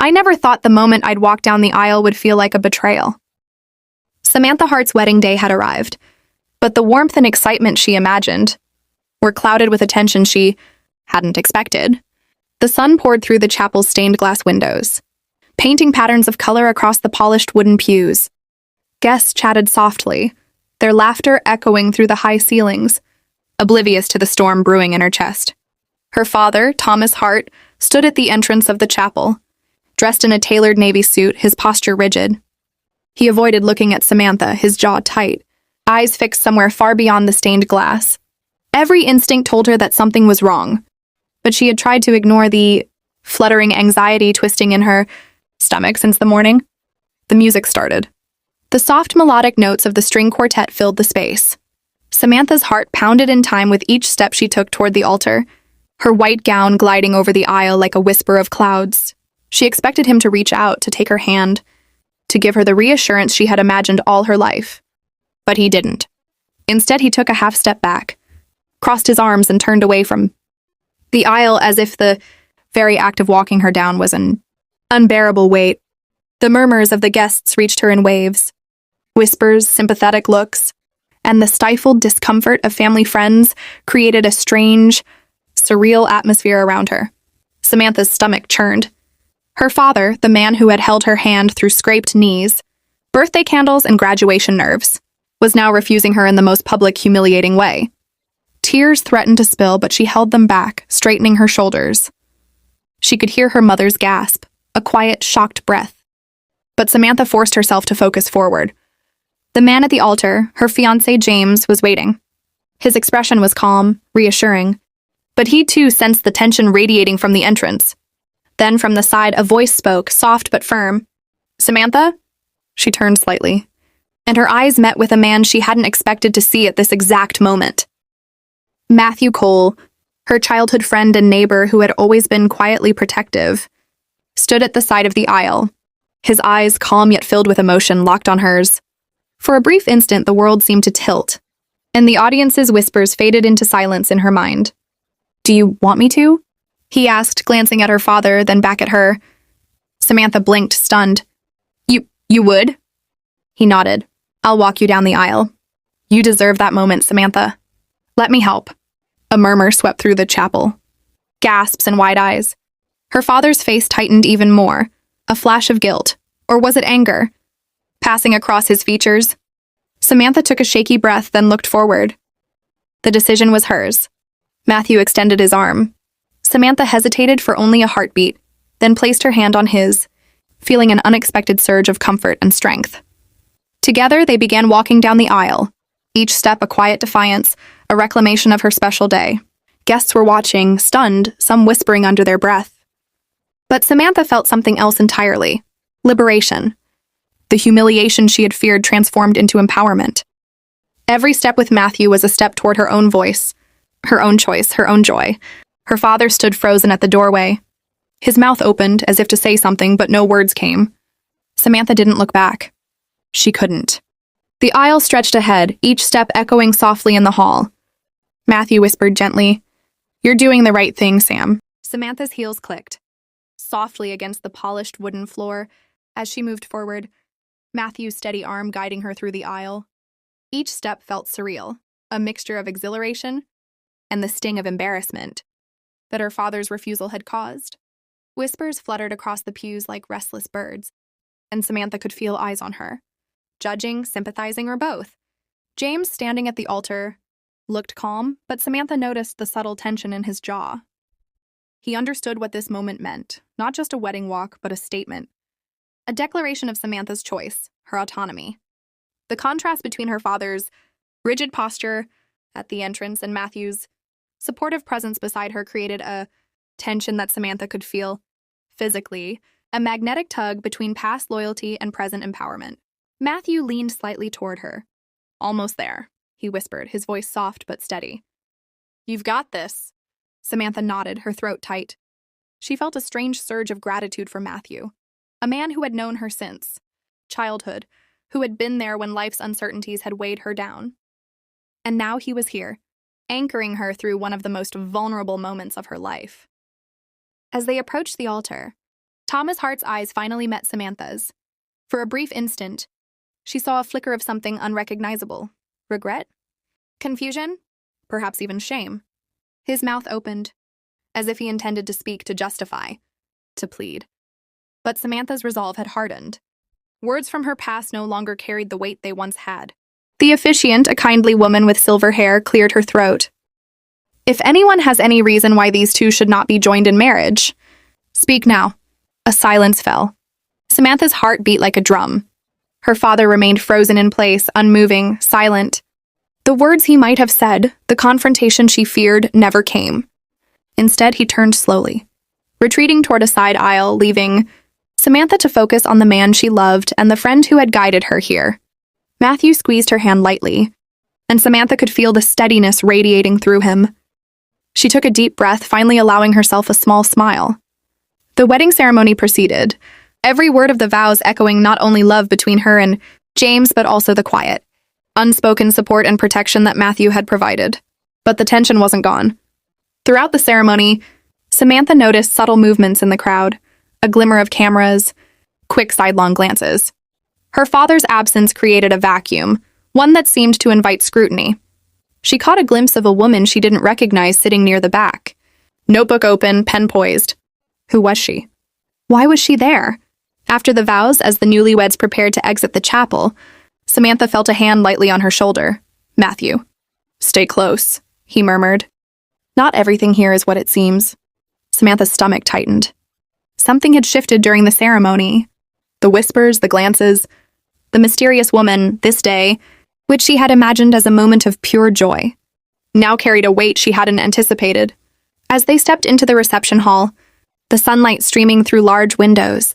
I never thought the moment I'd walk down the aisle would feel like a betrayal. Samantha Hart's wedding day had arrived, but the warmth and excitement she imagined were clouded with a tension she hadn't expected. The sun poured through the chapel's stained glass windows, painting patterns of color across the polished wooden pews. Guests chatted softly, their laughter echoing through the high ceilings, oblivious to the storm brewing in her chest. Her father, Thomas Hart, stood at the entrance of the chapel, dressed in a tailored navy suit, his posture rigid. He avoided looking at Samantha, his jaw tight, eyes fixed somewhere far beyond the stained glass. Every instinct told her that something was wrong, but she had tried to ignore the fluttering anxiety twisting in her stomach since the morning. The music started. The soft melodic notes of the string quartet filled the space. Samantha's heart pounded in time with each step she took toward the altar, her white gown gliding over the aisle like a whisper of clouds. She expected him to reach out, to take her hand, to give her the reassurance she had imagined all her life. But he didn't. Instead, he took a half step back, crossed his arms, and turned away from the aisle as if the very act of walking her down was an unbearable weight. The murmurs of the guests reached her in waves, whispers, sympathetic looks, and the stifled discomfort of family friends created a strange, surreal atmosphere around her. Samantha's stomach churned. Her father, the man who had held her hand through scraped knees, birthday candles, and graduation nerves, was now refusing her in the most public, humiliating way. Tears threatened to spill, but she held them back, straightening her shoulders. She could hear her mother's gasp, a quiet, shocked breath. But Samantha forced herself to focus forward. The man at the altar, her fiancé James, was waiting. His expression was calm, reassuring, but he too sensed the tension radiating from the entrance. Then from the side, a voice spoke, soft but firm. "Samantha?" She turned slightly, and her eyes met with a man she hadn't expected to see at this exact moment. Matthew Cole, her childhood friend and neighbor who had always been quietly protective, stood at the side of the aisle, his eyes, calm yet filled with emotion, locked on hers. For a brief instant, the world seemed to tilt, and the audience's whispers faded into silence in her mind. "Do you want me to?" he asked, glancing at her father, then back at her. Samantha blinked, stunned. You would?" He nodded. "I'll walk you down the aisle." "You deserve that moment, Samantha. Let me help." A murmur swept through the chapel. Gasps and wide eyes. Her father's face tightened even more, a flash of guilt, or was it anger, passing across his features. Samantha took a shaky breath, then looked forward. The decision was hers. Matthew extended his arm. Samantha hesitated for only a heartbeat, then placed her hand on his, feeling an unexpected surge of comfort and strength. Together, they began walking down the aisle, each step a quiet defiance, a reclamation of her special day. Guests were watching, stunned, some whispering under their breath. But Samantha felt something else entirely. Liberation. The humiliation she had feared transformed into empowerment. Every step with Matthew was a step toward her own voice, her own choice, her own joy. Her father stood frozen at the doorway. His mouth opened as if to say something, but no words came. Samantha didn't look back. She couldn't. The aisle stretched ahead, each step echoing softly in the hall. Matthew whispered gently, "You're doing the right thing, Sam." Samantha's heels clicked, softly against the polished wooden floor, as she moved forward, Matthew's steady arm guiding her through the aisle. Each step felt surreal, a mixture of exhilaration and the sting of embarrassment that her father's refusal had caused. Whispers fluttered across the pews like restless birds, and Samantha could feel eyes on her, judging, sympathizing, or both. James, standing at the altar, looked calm, but Samantha noticed the subtle tension in his jaw. He understood what this moment meant, not just a wedding walk, but a statement. A declaration of Samantha's choice, her autonomy. The contrast between her father's rigid posture at the entrance and Matthew's supportive presence beside her created a tension that Samantha could feel physically, a magnetic tug between past loyalty and present empowerment. Matthew leaned slightly toward her. "Almost there," he whispered, his voice soft but steady. "You've got this." Samantha nodded, her throat tight. She felt a strange surge of gratitude for Matthew, a man who had known her since childhood, who had been there when life's uncertainties had weighed her down. And now he was here, anchoring her through one of the most vulnerable moments of her life. As they approached the altar, Thomas Hart's eyes finally met Samantha's. For a brief instant, she saw a flicker of something unrecognizable. Regret? Confusion? Perhaps even shame. His mouth opened, as if he intended to speak, to justify, to plead. But Samantha's resolve had hardened. Words from her past no longer carried the weight they once had. The officiant, a kindly woman with silver hair, cleared her throat. If anyone has any reason why these two should not be joined in marriage, speak now. A silence fell. Samantha's heart beat like a drum. Her father remained frozen in place, unmoving, silent. The words he might have said, the confrontation she feared, never came. Instead, he turned slowly, retreating toward a side aisle, leaving Samantha to focus on the man she loved and the friend who had guided her here. Matthew squeezed her hand lightly, and Samantha could feel the steadiness radiating through him. She took a deep breath, finally allowing herself a small smile. The wedding ceremony proceeded, every word of the vows echoing not only love between her and James, but also the quiet, unspoken support and protection that Matthew had provided. But the tension wasn't gone. Throughout the ceremony, Samantha noticed subtle movements in the crowd, a glimmer of cameras, quick sidelong glances. Her father's absence created a vacuum, one that seemed to invite scrutiny. She caught a glimpse of a woman she didn't recognize sitting near the back. Notebook open, pen poised. Who was she? Why was she there? After the vows, as the newlyweds prepared to exit the chapel, Samantha felt a hand lightly on her shoulder. Matthew. Stay close, he murmured. Not everything here is what it seems. Samantha's stomach tightened. Something had shifted during the ceremony. The whispers, the glances, the mysterious woman, this day, which she had imagined as a moment of pure joy, now carried a weight she hadn't anticipated. As they stepped into the reception hall, the sunlight streaming through large windows,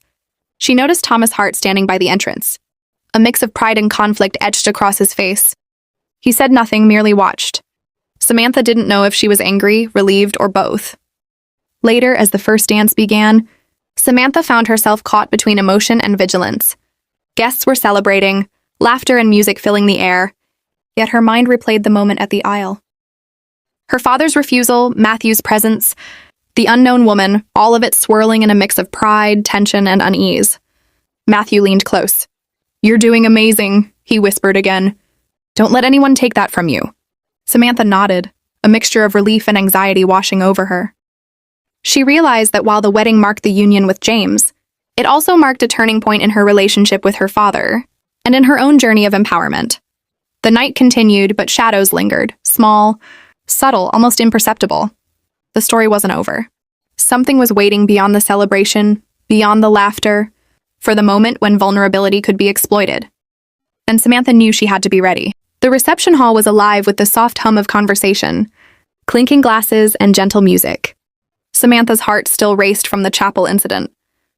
she noticed Thomas Hart standing by the entrance. A mix of pride and conflict etched across his face. He said nothing, merely watched. Samantha didn't know if she was angry, relieved, or both. Later, as the first dance began, Samantha found herself caught between emotion and vigilance. Guests were celebrating, laughter and music filling the air, yet her mind replayed the moment at the aisle. Her father's refusal, Matthew's presence, the unknown woman, all of it swirling in a mix of pride, tension, and unease. Matthew leaned close. You're doing amazing, he whispered again. Don't let anyone take that from you. Samantha nodded, a mixture of relief and anxiety washing over her. She realized that while the wedding marked the union with James, it also marked a turning point in her relationship with her father, and in her own journey of empowerment. The night continued, but shadows lingered, small, subtle, almost imperceptible. The story wasn't over. Something was waiting beyond the celebration, beyond the laughter, for the moment when vulnerability could be exploited. And Samantha knew she had to be ready. The reception hall was alive with the soft hum of conversation, clinking glasses and gentle music. Samantha's heart still raced from the chapel incident,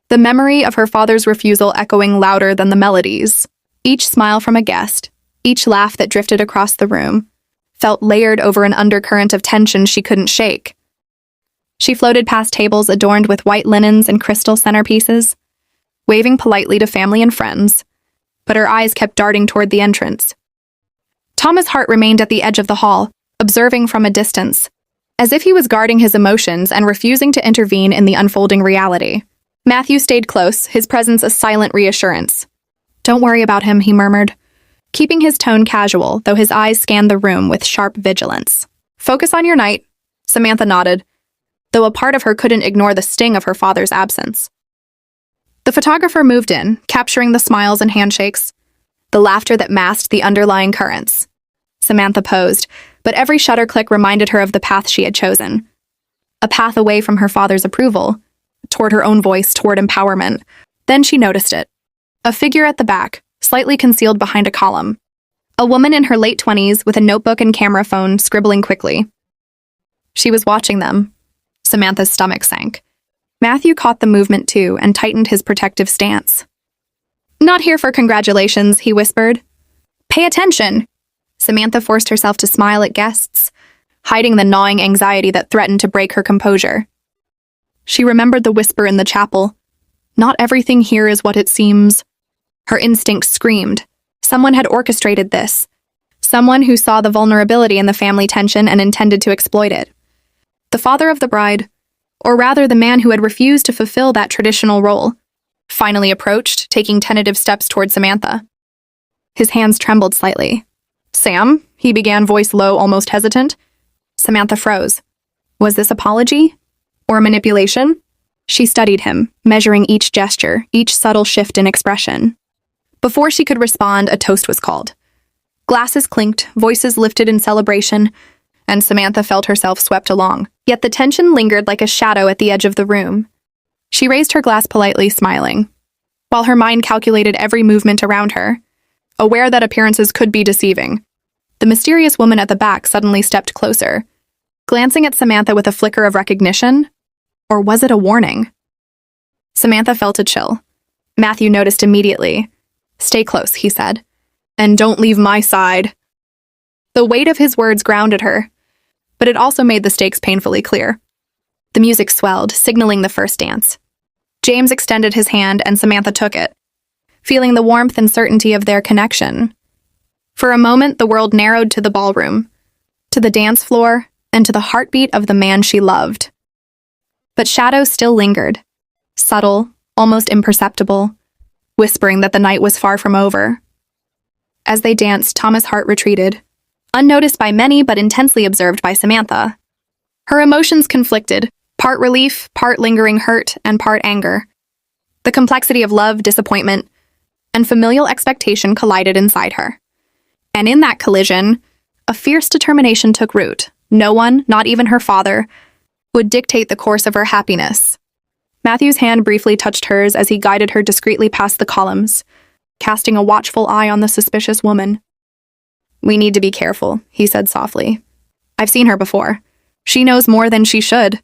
the memory of her father's refusal echoing louder than the melodies. Each smile from a guest, each laugh that drifted across the room, felt layered over an undercurrent of tension she couldn't shake. She floated past tables adorned with white linens and crystal centerpieces, waving politely to family and friends, but her eyes kept darting toward the entrance. Thomas Hart remained at the edge of the hall, observing from a distance, as if he was guarding his emotions and refusing to intervene in the unfolding reality. Matthew stayed close, his presence a silent reassurance. Don't worry about him, he murmured, keeping his tone casual, though his eyes scanned the room with sharp vigilance. Focus on your night, Samantha nodded, though a part of her couldn't ignore the sting of her father's absence. The photographer moved in, capturing the smiles and handshakes, the laughter that masked the underlying currents. Samantha posed, but every shutter click reminded her of the path she had chosen. A path away from her father's approval, toward her own voice, toward empowerment. Then she noticed it. A figure at the back, slightly concealed behind a column. A woman in her late 20s with a notebook and camera phone, scribbling quickly. She was watching them. Samantha's stomach sank. Matthew caught the movement too and tightened his protective stance. Not here for congratulations, he whispered. Pay attention. Samantha forced herself to smile at guests, hiding the gnawing anxiety that threatened to break her composure. She remembered the whisper in the chapel. Not everything here is what it seems. Her instinct screamed. Someone had orchestrated this. Someone who saw the vulnerability in the family tension and intended to exploit it. The father of the bride, or rather the man who had refused to fulfill that traditional role, finally approached, taking tentative steps toward Samantha. His hands trembled slightly. "Sam?" he began, voice low, almost hesitant. Samantha froze. Was this apology? Or manipulation? She studied him, measuring each gesture, each subtle shift in expression. Before she could respond, a toast was called. Glasses clinked, voices lifted in celebration, and Samantha felt herself swept along. Yet the tension lingered like a shadow at the edge of the room. She raised her glass politely, smiling, while her mind calculated every movement around her, aware that appearances could be deceiving. The mysterious woman at the back suddenly stepped closer, glancing at Samantha with a flicker of recognition. Or was it a warning? Samantha felt a chill. Matthew noticed immediately. "Stay close," he said, "and don't leave my side." The weight of his words grounded her, but it also made the stakes painfully clear. The music swelled, signaling the first dance. James extended his hand and Samantha took it, feeling the warmth and certainty of their connection. For a moment, the world narrowed to the ballroom, to the dance floor, and to the heartbeat of the man she loved. But shadows still lingered, subtle, almost imperceptible, whispering that the night was far from over. As they danced, Thomas' heart retreated, unnoticed by many but intensely observed by Samantha. Her emotions conflicted, part relief, part lingering hurt, and part anger. The complexity of love, disappointment, and familial expectation collided inside her. And in that collision, a fierce determination took root. No one, not even her father, would dictate the course of her happiness. Matthew's hand briefly touched hers as he guided her discreetly past the columns, casting a watchful eye on the suspicious woman. "We need to be careful," he said softly. "I've seen her before. She knows more than she should."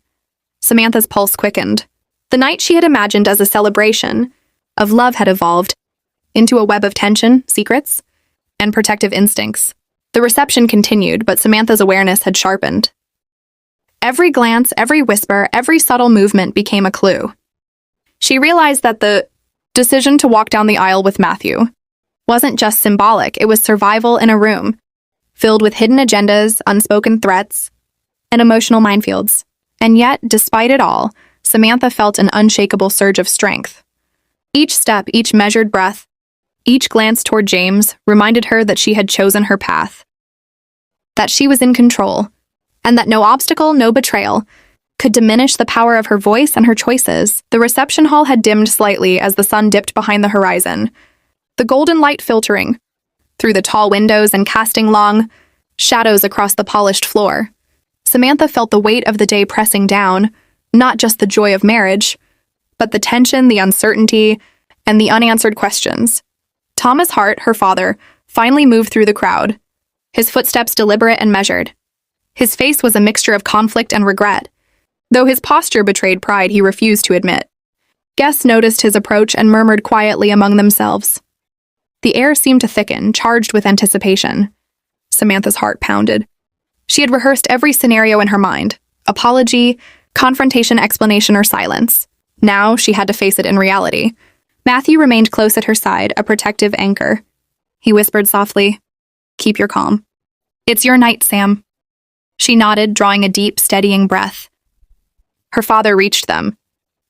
Samantha's pulse quickened. The night she had imagined as a celebration of love had evolved into a web of tension, secrets, and protective instincts. The reception continued, but Samantha's awareness had sharpened. Every glance, every whisper, every subtle movement became a clue. She realized that the decision to walk down the aisle with Matthew wasn't just symbolic, it was survival in a room filled with hidden agendas, unspoken threats, and emotional minefields. And yet, despite it all, Samantha felt an unshakable surge of strength. Each step, each measured breath, each glance toward James reminded her that she had chosen her path, that she was in control, and that no obstacle, no betrayal, could diminish the power of her voice and her choices. The reception hall had dimmed slightly as the sun dipped behind the horizon, the golden light filtering through the tall windows and casting long shadows across the polished floor. Samantha felt the weight of the day pressing down, not just the joy of marriage, but the tension, the uncertainty, and the unanswered questions. Thomas Hart, her father, finally moved through the crowd, his footsteps deliberate and measured. His face was a mixture of conflict and regret, though his posture betrayed pride he refused to admit. Guests noticed his approach and murmured quietly among themselves. The air seemed to thicken, charged with anticipation. Samantha's heart pounded. She had rehearsed every scenario in her mind: apology, confrontation, explanation, or silence. Now she had to face it in reality. Matthew remained close at her side, a protective anchor. He whispered softly, "Keep your calm. It's your night, Sam." She nodded, drawing a deep, steadying breath. Her father reached them.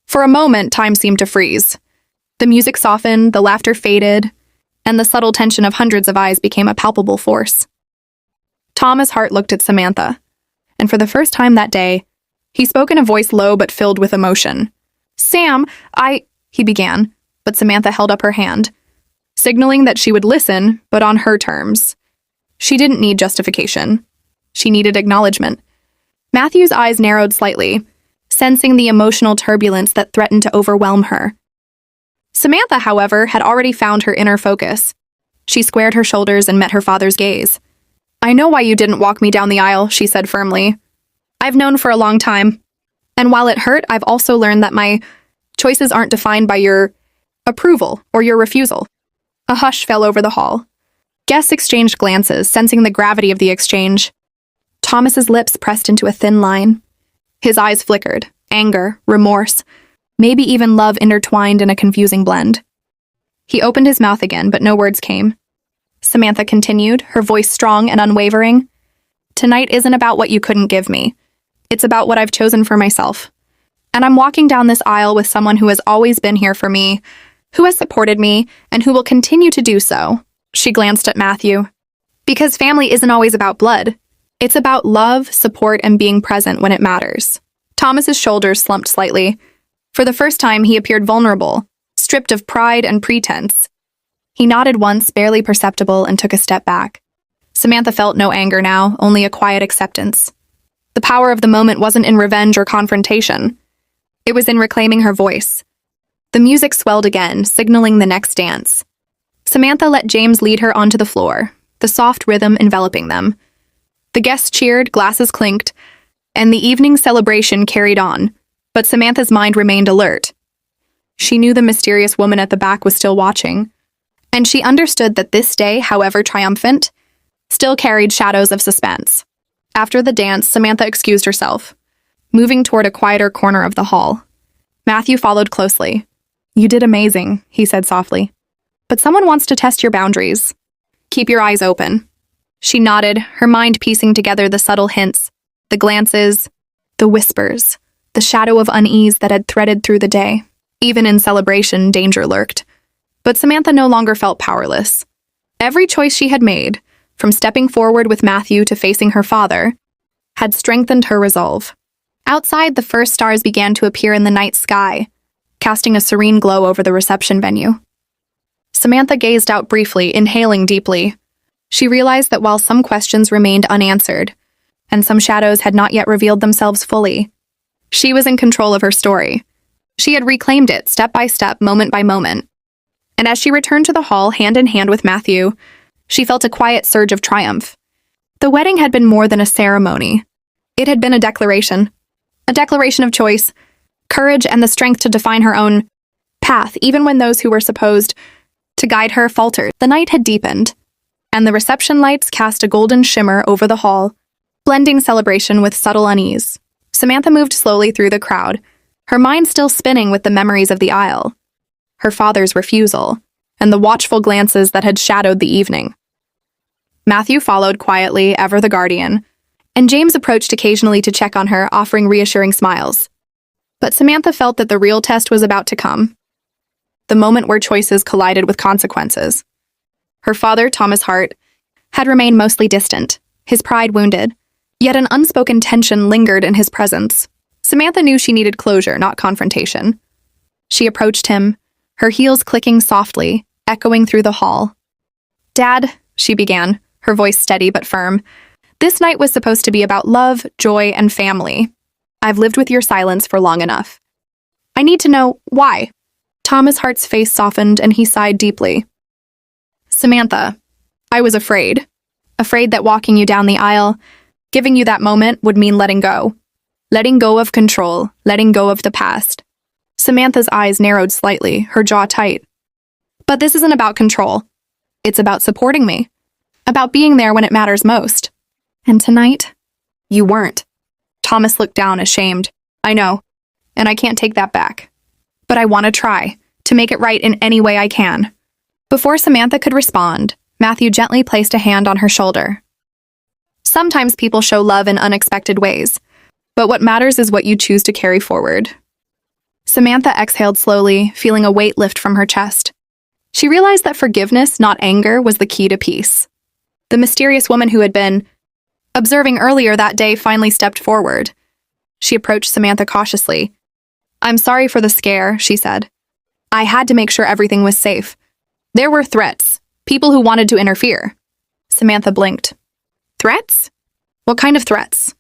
For a moment, time seemed to freeze. The music softened, the laughter faded, and the subtle tension of hundreds of eyes became a palpable force. Thomas Hart looked at Samantha, and for the first time that day, he spoke in a voice low but filled with emotion. "Sam, he began, but Samantha held up her hand, signaling that she would listen, but on her terms. She didn't need justification. She needed acknowledgement. Matthew's eyes narrowed slightly, sensing the emotional turbulence that threatened to overwhelm her. Samantha, however, had already found her inner focus. She squared her shoulders and met her father's gaze. "I know why you didn't walk me down the aisle," she said firmly. "I've known for a long time. And while it hurt, I've also learned that my choices aren't defined by your approval or your refusal." A hush fell over the hall. Guests exchanged glances, sensing the gravity of the exchange. Thomas's lips pressed into a thin line. His eyes flickered, anger, remorse, maybe even love intertwined in a confusing blend. He opened his mouth again, but no words came. Samantha continued, her voice strong and unwavering. "Tonight isn't about what you couldn't give me. It's about what I've chosen for myself. And I'm walking down this aisle with someone who has always been here for me, who has supported me, and who will continue to do so. She glanced at Matthew. Because family isn't always about blood. It's about love, support, and being present when it matters. Thomas's shoulders slumped slightly. For the first time, he appeared vulnerable, stripped of pride and pretense. He nodded once, barely perceptible, and took a step back. Samantha felt no anger now, only a quiet acceptance. The power of the moment wasn't in revenge or confrontation. It was in reclaiming her voice. The music swelled again, signaling the next dance. Samantha let James lead her onto the floor, the soft rhythm enveloping them. The guests cheered, glasses clinked, and the evening celebration carried on, but Samantha's mind remained alert. She knew the mysterious woman at the back was still watching, and she understood that this day, however triumphant, still carried shadows of suspense. After the dance, Samantha excused herself, moving toward a quieter corner of the hall. Matthew followed closely. "You did amazing," he said softly. "But someone wants to test your boundaries. Keep your eyes open." She nodded, her mind piecing together the subtle hints, the glances, the whispers, the shadow of unease that had threaded through the day. Even in celebration, danger lurked. But Samantha no longer felt powerless. Every choice she had made, from stepping forward with Matthew to facing her father, had strengthened her resolve. Outside, the first stars began to appear in the night sky, casting a serene glow over the reception venue. Samantha gazed out briefly, inhaling deeply. She realized that while some questions remained unanswered, and some shadows had not yet revealed themselves fully, she was in control of her story. She had reclaimed it, step by step, moment by moment. And as she returned to the hall, hand in hand with Matthew, she felt a quiet surge of triumph. The wedding had been more than a ceremony. It had been a declaration of choice, courage, and the strength to define her own path, even when those who were supposed to guide her faltered. The night had deepened, and the reception lights cast a golden shimmer over the hall, blending celebration with subtle unease. Samantha moved slowly through the crowd, her mind still spinning with the memories of the aisle, her father's refusal, and the watchful glances that had shadowed the evening. Matthew followed quietly, ever the guardian, and James approached occasionally to check on her, offering reassuring smiles. But Samantha felt that the real test was about to come, the moment where choices collided with consequences. Her father, Thomas Hart, had remained mostly distant, his pride wounded, yet an unspoken tension lingered in his presence. Samantha knew she needed closure, not confrontation. She approached him, her heels clicking softly, echoing through the hall. "Dad," she began, her voice steady but firm, "this night was supposed to be about love, joy, and family. I've lived with your silence for long enough. I need to know why." Thomas Hart's face softened and he sighed deeply. "Samantha, I was afraid. Afraid that walking you down the aisle, giving you that moment, would mean letting go. Letting go of control, letting go of the past." Samantha's eyes narrowed slightly, her jaw tight. "But this isn't about control. It's about supporting me. About being there when it matters most. And tonight, you weren't." Thomas looked down, ashamed. "I know, and I can't take that back. But I want to try, to make it right in any way I can." Before Samantha could respond, Matthew gently placed a hand on her shoulder. "Sometimes people show love in unexpected ways, but what matters is what you choose to carry forward." Samantha exhaled slowly, feeling a weight lift from her chest. She realized that forgiveness, not anger, was the key to peace. The mysterious woman who had been observing earlier that day finally stepped forward. She approached Samantha cautiously. "I'm sorry for the scare," she said. "I had to make sure everything was safe. There were threats, people who wanted to interfere." Samantha blinked. "Threats? What kind of threats?"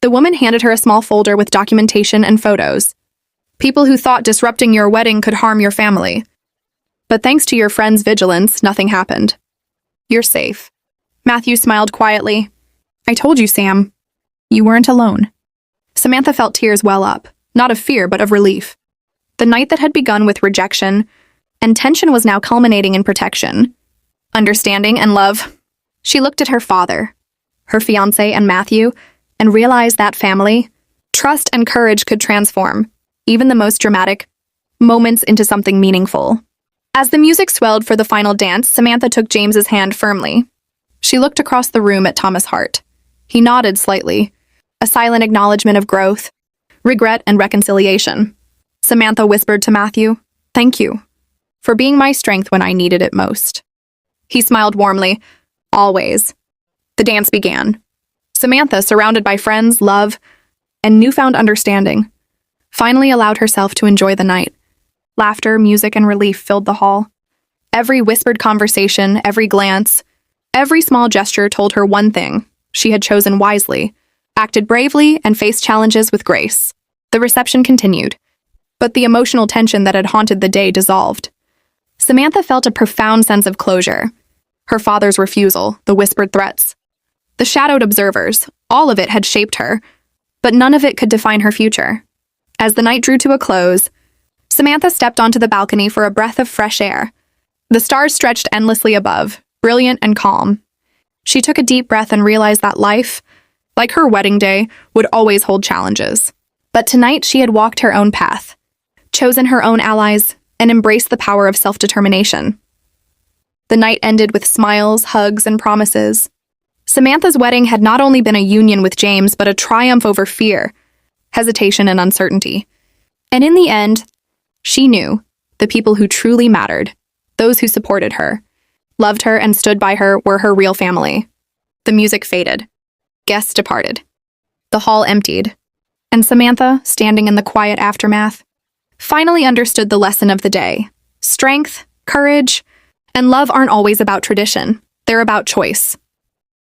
The woman handed her a small folder with documentation and photos. "People who thought disrupting your wedding could harm your family. But thanks to your friend's vigilance, nothing happened. You're safe." Matthew smiled quietly. "I told you, Sam. You weren't alone." Samantha felt tears well up, not of fear but of relief. The night that had begun with rejection and tension was now culminating in protection, understanding, and love. She looked at her father, her fiancé, and Matthew, and realized that family, trust, and courage could transform even the most dramatic moments into something meaningful. As the music swelled for the final dance, Samantha took James's hand firmly. She looked across the room at Thomas Hart. He nodded slightly, a silent acknowledgement of growth, regret, and reconciliation. Samantha whispered to Matthew, "Thank you for being my strength when I needed it most." He smiled warmly. Always. The dance began. Samantha, surrounded by friends, love, and newfound understanding, finally allowed herself to enjoy the night. Laughter, music, and relief filled the hall. Every whispered conversation, every glance, every small gesture told her one thing: she had chosen wisely, acted bravely, and faced challenges with grace. The reception continued, but the emotional tension that had haunted the day dissolved. Samantha felt a profound sense of closure. Her father's refusal, the whispered threats, the shadowed observers, all of it had shaped her, but none of it could define her future. As the night drew to a close, Samantha stepped onto the balcony for a breath of fresh air. The stars stretched endlessly above, brilliant and calm. She took a deep breath and realized that life, like her wedding day, would always hold challenges. But tonight she had walked her own path, chosen her own allies, and embraced the power of self-determination. The night ended with smiles, hugs, and promises. Samantha's wedding had not only been a union with James, but a triumph over fear, hesitation, and uncertainty. And in the end, she knew the people who truly mattered, those who supported her, loved her, and stood by her, were her real family. The music faded. Guests departed. The hall emptied. And Samantha, standing in the quiet aftermath, finally understood the lesson of the day. Strength, courage, and love aren't always about tradition. They're about choice.